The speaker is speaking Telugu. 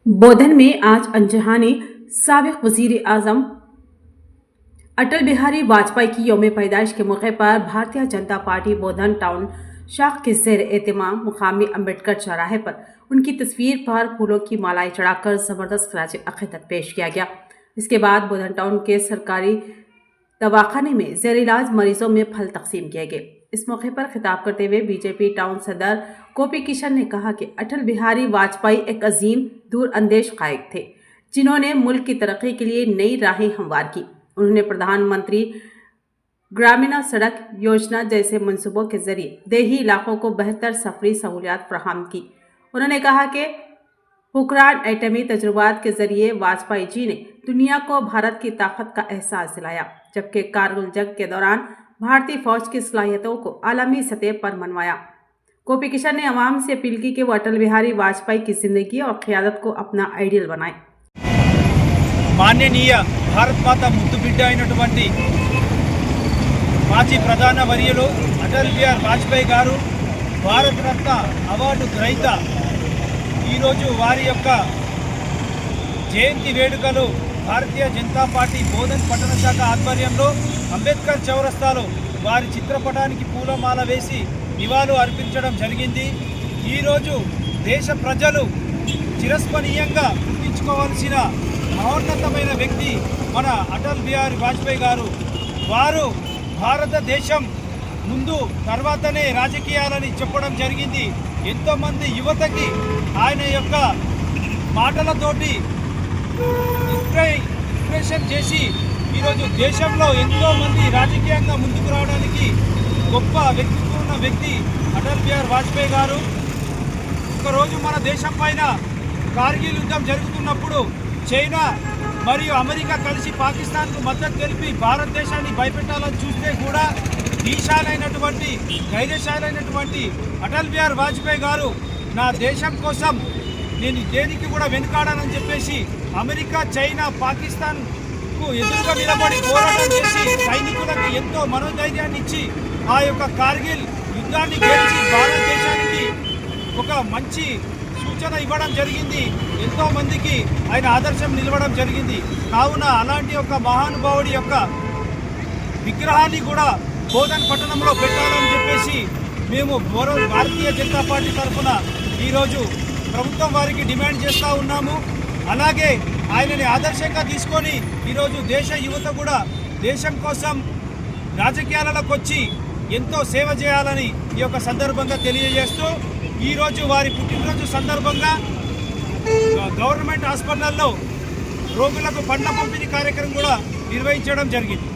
बोधन में आज अनजहानी साबिक वजीर आजम अटल बिहारी वाजपेयी की यौम पैदाइश के मौके पर भारतीय जनता पार्टी बोधन टाउन शाख के ज़ेर एहतमाम मुकामी अम्बेडकर चौराहे पर उनकी तस्वीर पर फूलों की मालाएं चढ़ाकर ज़बरदस्त खराज अक़ीदत पेश किया गया। इसके बाद बोधन टाउन के सरकारी दवाखाने में ज़ेर इलाज मरीजों में फल तकसीम किए गए। इस मौके पर खिताब करते हुए बीजेपी टाउन सदर गोपी किशन ने कहा कि अटल बिहारी वाजपेयी एक अजीम दूरअंदेश कायद थे, जिन्होंने मुल्क की तरक्की के लिए नई राहें हमवार की। उन्होंने प्रधानमंत्री ग्रामीण सड़क योजना जैसे मंसूबों के जरिए देही इलाकों को बेहतर सफरी सहूलियात फराहम की। उन्होंने कहा कि पोखरान एटमी तजुर्बात के जरिए वाजपेयी जी ने दुनिया को भारत की ताकत का एहसास दिलाया, जबकि कारगिल जंग के दौरान भारतीय फौज की सलाहियतों को आलमी सतह पर मनवाया। गोपी किशन ने अवाम से अपील की कि वो अटल बिहारी वाजपेयी की जिंदगी और क़यादत को अपना आइडियल बनाए। माननीय भारत माता मुद्दु बिड्ड అయినటువంటి మాజీ ప్రధాన వర్యులు అటల్ బిహారీ వాజ్పేయి గారు భారత రత్న అవార్డు గ్రహీత ఈరోజు వారి యొక్క జయంతి వేడుకలు భారతీయ జనతా పార్టీ బోధన్ పట్టణ శాఖ ఆధ్వర్యంలో అంబేద్కర్ చౌరస్తాలో వారి చిత్రపటానికి పూలమాల వేసి నివాళులు అర్పించడం జరిగింది। ఈరోజు దేశ ప్రజలు చిరస్మరణీయంగా గుర్తించుకోవాల్సిన మహోన్నతమైన వ్యక్తి మన అటల్ బిహారీ వాజ్పేయి గారు। వారు భారతదేశం ముందు తర్వాతనే రాజకీయాలని చెప్పడం జరిగింది। ఎంతోమంది యువతకి ఆయన యొక్క మాటలతోటి ఇన్స్పిరేషన్ చేసి ఈరోజు దేశంలో ఎంతోమంది రాజకీయంగా ముందుకు రావడానికి గొప్ప వ్యక్తిత్వం ఉన్న వ్యక్తి అటల్ బిహారీ వాజ్పేయి గారు। ఒకరోజు మన దేశం పైన కార్గిల్ యుద్ధం జరుగుతున్నప్పుడు చైనా మరియు అమెరికా కలిసి పాకిస్తాన్కు మద్దతు తెలిపి భారతదేశాన్ని భయపెట్టాలని చూస్తే కూడా ధైర్యశాలైనటువంటి అటల్ బిహారీ వాజ్పేయి గారు నా దేశం కోసం నేను దేనికి కూడా వెనుకాడనని చెప్పేసి అమెరికా, చైనా, పాకిస్తాన్కు ఎదురుగా నిలబడి పోరాటం చేసి సైనికులకు ఎంతో మనోధైర్యాన్ని ఇచ్చి ఆ యొక్క కార్గిల్ యుద్ధాన్ని గెలిచి భారతదేశానికి ఒక మంచి సూచన ఇవ్వడం జరిగింది। ఎంతో మందికి ఆయన ఆదర్శం నిలవడం జరిగింది। కావున అలాంటి ఒక మహానుభావుడి యొక్క విగ్రహాన్ని కూడా బోధన్ పట్టణంలో పెట్టాలని చెప్పేసి మేము భారతీయ జనతా పార్టీ తరఫున ఈరోజు ప్రభుత్వం వారికి డిమాండ్ చేస్తూ ఉన్నాము। అలాగే ఆయనని ఆదర్శంగా తీసుకొని ఈరోజు దేశ యువత కూడా దేశం కోసం రాజకీయాలకు వచ్చి ఎంతో సేవ చేయాలని ఈ యొక్క సందర్భంగా తెలియజేస్తూ ఈరోజు వారి పుట్టినరోజు సందర్భంగా గవర్నమెంట్ హాస్పిటల్లో రోగులకు పండ్ల పంపిణీ కార్యక్రమం కూడా నిర్వహించడం జరిగింది।